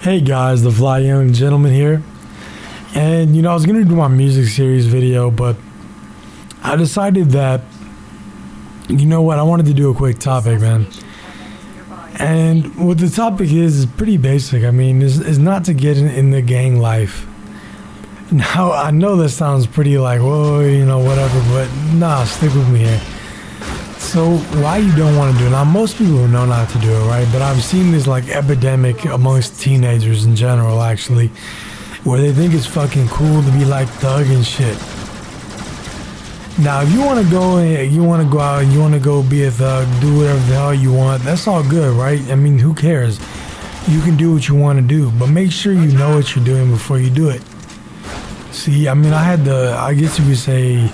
Hey guys, the Fly Young Gentleman here. And I was gonna do my music series video, but I decided that, I wanted to do a quick topic, man. And what the topic is pretty basic. I mean, is not to get in the gang life. Now, I know that sounds pretty like, whoa, whatever, but nah, stick with me here. So why you don't want to do it? Now, most people know not to do it, right? But I've seen this like epidemic amongst teenagers in general, actually, where they think it's fucking cool to be like thug and shit. Now, if you want to go and you want to go out and you want to go be a thug, do whatever the hell you want, that's all good, right? I mean, who cares? You can do what you want to do, but make sure you know what you're doing before you do it. See, I mean, I guess you could say,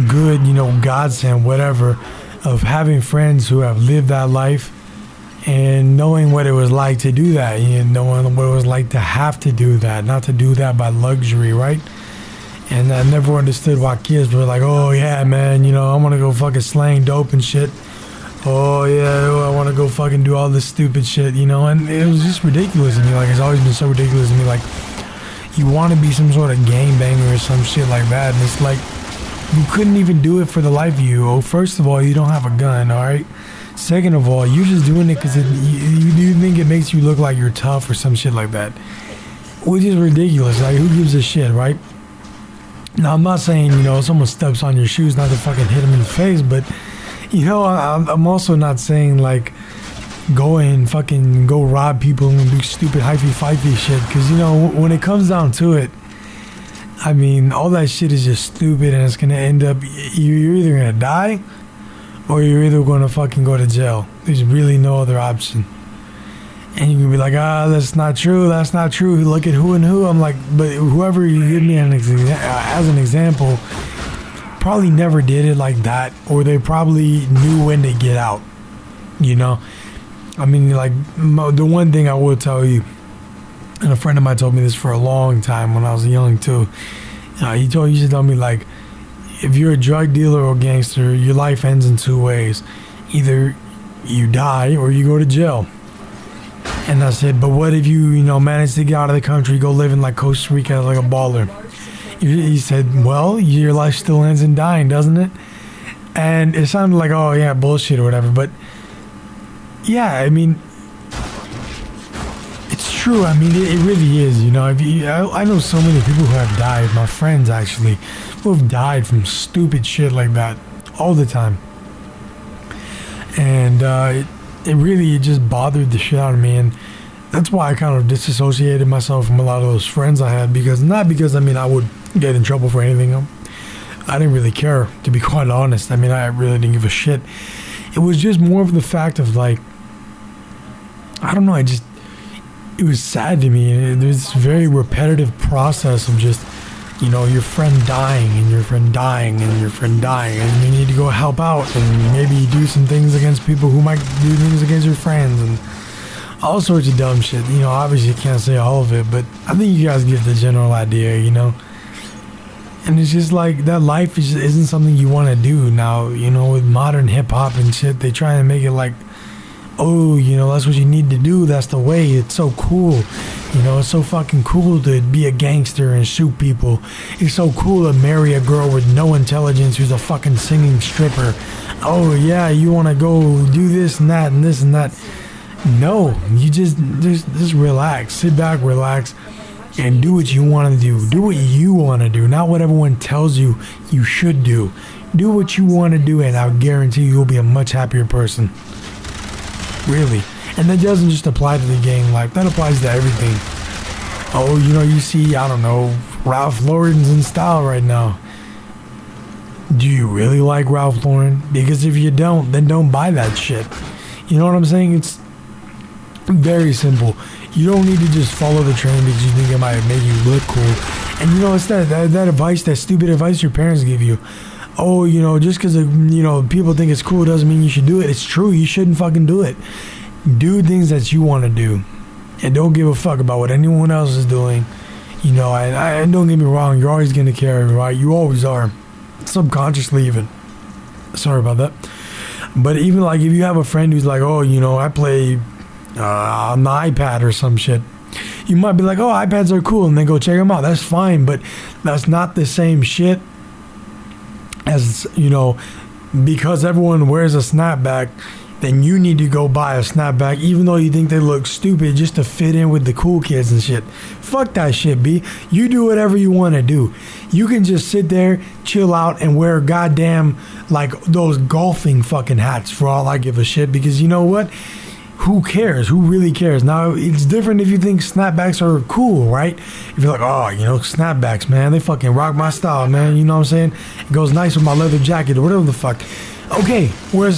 good, godsend, whatever, of having friends who have lived that life and knowing what it was like to do that, knowing what it was like to have to do that, not to do that by luxury, right? And I never understood why kids were like, oh yeah, man, I want to go fucking slang dope and shit. Oh yeah, I want to go fucking do all this stupid shit, and it was just ridiculous to me. Like, it's always been so ridiculous to me. Like, you want to be some sort of gangbanger or some shit like that, and it's like, you couldn't even do it for the life of you. Oh, first of all, you don't have a gun, all right? Second of all, you're just doing it because you think it makes you look like you're tough or some shit like that, which is ridiculous. Like, who gives a shit, right? Now, I'm not saying, someone steps on your shoes not to fucking hit them in the face, but, I'm also not saying, like, go and fucking go rob people and do stupid hyphy-fifey shit, because, when it comes down to it, I mean, all that shit is just stupid, and it's gonna end up, you're either gonna die, or you're either gonna fucking go to jail. There's really no other option. And you can be like, that's not true, look at who and who. I'm like, but whoever you give me as an example probably never did it like that, or they probably knew when to get out, I mean, like, the one thing I will tell you, and a friend of mine told me this for a long time when I was young too. He used to tell me, like, if you're a drug dealer or gangster, your life ends in two ways. Either you die or you go to jail. And I said, but what if you, manage to get out of the country, go live in like Costa Rica like a baller? He said, well, your life still ends in dying, doesn't it? And it sounded like, oh yeah, bullshit or whatever. But yeah, I mean, true. I mean, it really is. I know so many people who have died. My friends, actually, who have died from stupid shit like that all the time. And it just bothered the shit out of me. And that's why I kind of disassociated myself from a lot of those friends I had. Not because I would get in trouble for anything. I didn't really care, to be quite honest. I mean, I really didn't give a shit. It was just more of the fact of, like, I don't know, it was sad to me. There's this very repetitive process of just, your friend dying and your friend dying and your friend dying, and you need to go help out and maybe do some things against people who might do things against your friends and all sorts of dumb shit. Obviously you can't say all of it, but I think you guys get the general idea, And it's just like, that life isn't something you want to do now, with modern hip hop and shit. They try and make it like, oh, that's what you need to do. That's the way. It's so cool. It's so fucking cool to be a gangster and shoot people. It's so cool to marry a girl with no intelligence who's a fucking singing stripper. Oh, yeah, you want to go do this and that and this and that. No, you just relax. Sit back, relax, and do what you want to do. Do what you want to do, not what everyone tells you you should do. Do what you want to do, and I'll guarantee you'll be a much happier person. Really. And that doesn't just apply to the gang life. That applies to everything. Oh, you see, I don't know, Ralph Lauren's in style right now. Do you really like Ralph Lauren? Because if you don't, then don't buy that shit. You know what I'm saying? It's very simple. You don't need to just follow the trend because you think it might make you look cool. And it's that advice, that stupid advice your parents give you. Oh, just because, people think it's cool doesn't mean you should do it. It's true. You shouldn't fucking do it. Do things that you want to do. And don't give a fuck about what anyone else is doing. And don't get me wrong. You're always going to care, right? You always are. Subconsciously even. Sorry about that. But even like if you have a friend who's like, oh, I play on the iPad or some shit. You might be like, oh, iPads are cool, and then go check them out. That's fine, but that's not the same shit as, you know, because everyone wears a snapback, then you need to go buy a snapback, even though you think they look stupid, just to fit in with the cool kids and shit. Fuck that shit, B. You do whatever you want to do. You can just sit there, chill out, and wear goddamn, like, those golfing fucking hats for all I give a shit, because you know what? Who cares? Who really cares? Now, it's different if you think snapbacks are cool, right? If you're like, oh, you know, snapbacks, man, they fucking rock my style, man. You know what I'm saying? It goes nice with my leather jacket or whatever the fuck. Okay, wear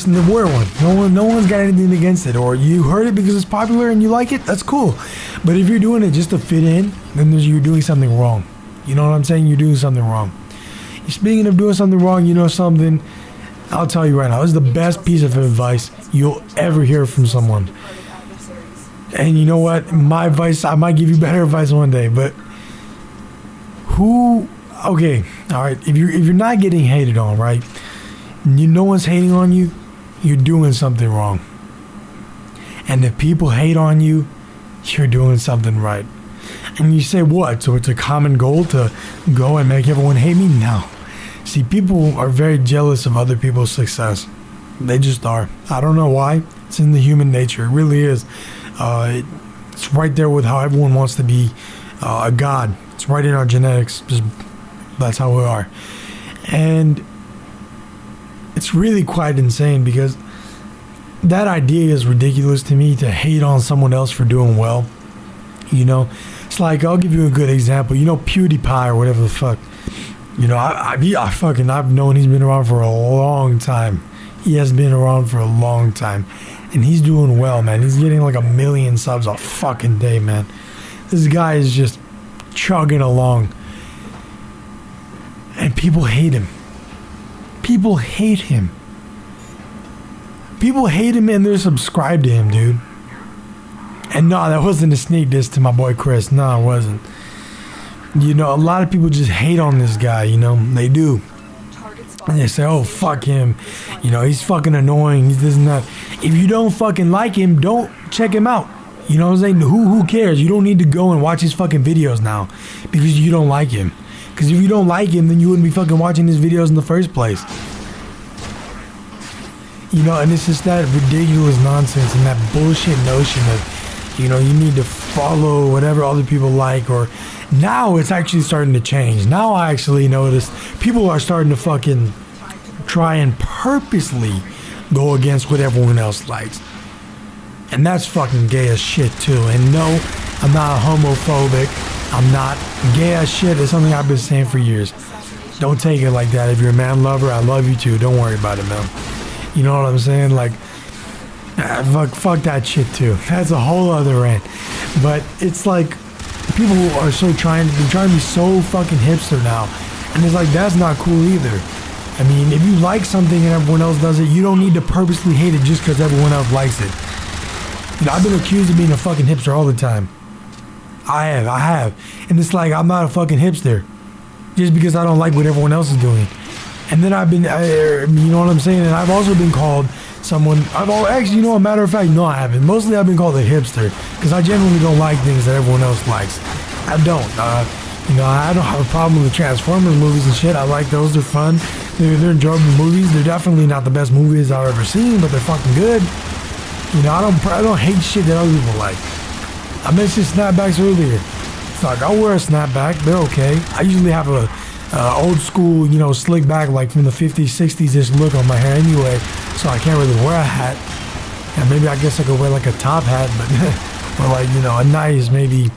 one. No one's got anything against it. Or you heard it because it's popular and you like it, that's cool. But if you're doing it just to fit in, then you're doing something wrong. You know what I'm saying? You're doing something wrong. Speaking of doing something wrong, you know something? I'll tell you right now, this is the best piece of advice you'll ever hear from someone. And you know what? My advice, I might give you better advice one day, but okay, all right, if you're not getting hated on, right? No one's hating on you, you're doing something wrong. And if people hate on you, you're doing something right. And you say, what? So it's a common goal to go and make everyone hate me? No. See, people are very jealous of other people's success. They just are. I don't know why. It's in the human nature. It really is. It's right there with how everyone wants to be a god. It's right in our genetics. Just, that's how we are. And it's really quite insane because that idea is ridiculous to me, to hate on someone else for doing well. You know, it's like, I'll give you a good example. You know, PewDiePie or whatever the fuck. You know, I've known he's been around for a long time. He has been around for a long time. And he's doing well, man. He's getting like 1 million subs a fucking day, man. This guy is just chugging along. And people hate him. People hate him. People hate him and they're subscribed to him, dude. And no, that wasn't a sneak diss to my boy Chris. No, it wasn't. You know, a lot of people just hate on this guy, you know, they do. And they say, oh, fuck him. You know, he's fucking annoying. He's this and that. If you don't fucking like him, don't check him out. You know what I'm saying? Who cares? You don't need to go and watch his fucking videos now because you don't like him. Because if you don't like him, then you wouldn't be fucking watching his videos in the first place. You know, and it's just that ridiculous nonsense and that bullshit notion of, you know, you need to follow whatever other people like. Or now it's actually starting to change. Now I actually noticed people are starting to fucking try and purposely go against what everyone else likes. And that's fucking gay as shit too. And no, I'm not homophobic. I'm not gay as shit. It's something I've been saying for years. Don't take it like that. If you're a man lover, I love you too. Don't worry about it, man. You know what I'm saying? Like, fuck that shit too. That's a whole other rant. But it's like, people are trying to be so fucking hipster now. And it's like, that's not cool either. I mean, if you like something and everyone else does it, you don't need to purposely hate it just because everyone else likes it. You know, I've been accused of being a fucking hipster all the time. I have. And it's like, I'm not a fucking hipster just because I don't like what everyone else is doing. And then you know what I'm saying? And I've also been called someone, actually, you know, a matter of fact, no, I haven't. Mostly I've been called a hipster because I generally don't like things that everyone else likes. I don't. You know, I don't have a problem with the Transformers movies and shit. I like those. They're fun. They're enjoyable movies. They're definitely not the best movies I've ever seen, but they're fucking good. You know, I don't hate shit that other people like. I mentioned snapbacks earlier. Fuck, I'll wear a snapback. They're okay. I usually have a old school, you know, slick back, like from the 50s, 60s-ish look on my hair anyway, so I can't really wear a hat. And maybe I guess I could wear like a top hat, but or like, you know, a nice, maybe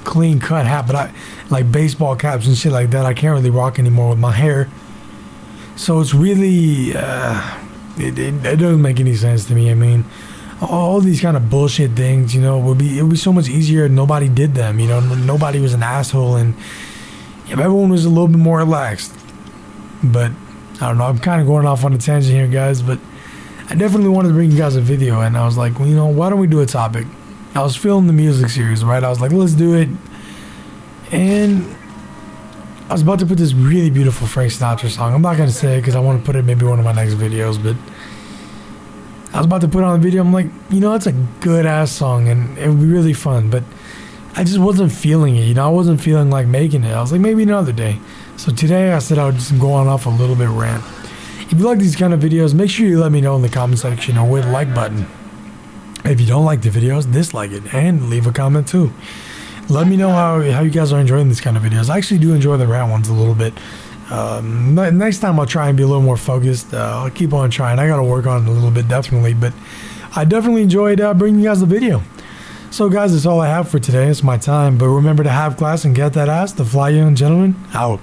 clean cut hat, but I like baseball caps and shit like that, I can't really rock anymore with my hair. So it's really, it doesn't make any sense to me. I mean, all these kind of bullshit things, you know, it would be so much easier if nobody did them, you know, nobody was an asshole, and if everyone was a little bit more relaxed. But I don't know, I'm kind of going off on a tangent here, guys, but I definitely wanted to bring you guys a video, and I was like, well, you know, why don't we do a topic? I was filming the music series, right? I was like, let's do it. And I was about to put this really beautiful Frank Sinatra song. I'm not going to say it because I want to put it maybe in one of my next videos, but I was about to put on a video. I'm like, you know, it's a good ass song and it would be really fun. But I just wasn't feeling it. You know, I wasn't feeling like making it. I was like, maybe another day. So today I said I would just go on off a little bit rant. If you like these kind of videos, make sure you let me know in the comment section or with the like button. If you don't like the videos, dislike it and leave a comment too. Let me know how you guys are enjoying these kind of videos. I actually do enjoy the rant ones a little bit. Next time I'll try and be a little more focused. I'll keep on trying. I got to work on it a little bit, definitely. But I definitely enjoyed bringing you guys the video. So guys, that's all I have for today. It's my time. But remember to have class and get that ass. The Fly Young Gentleman out.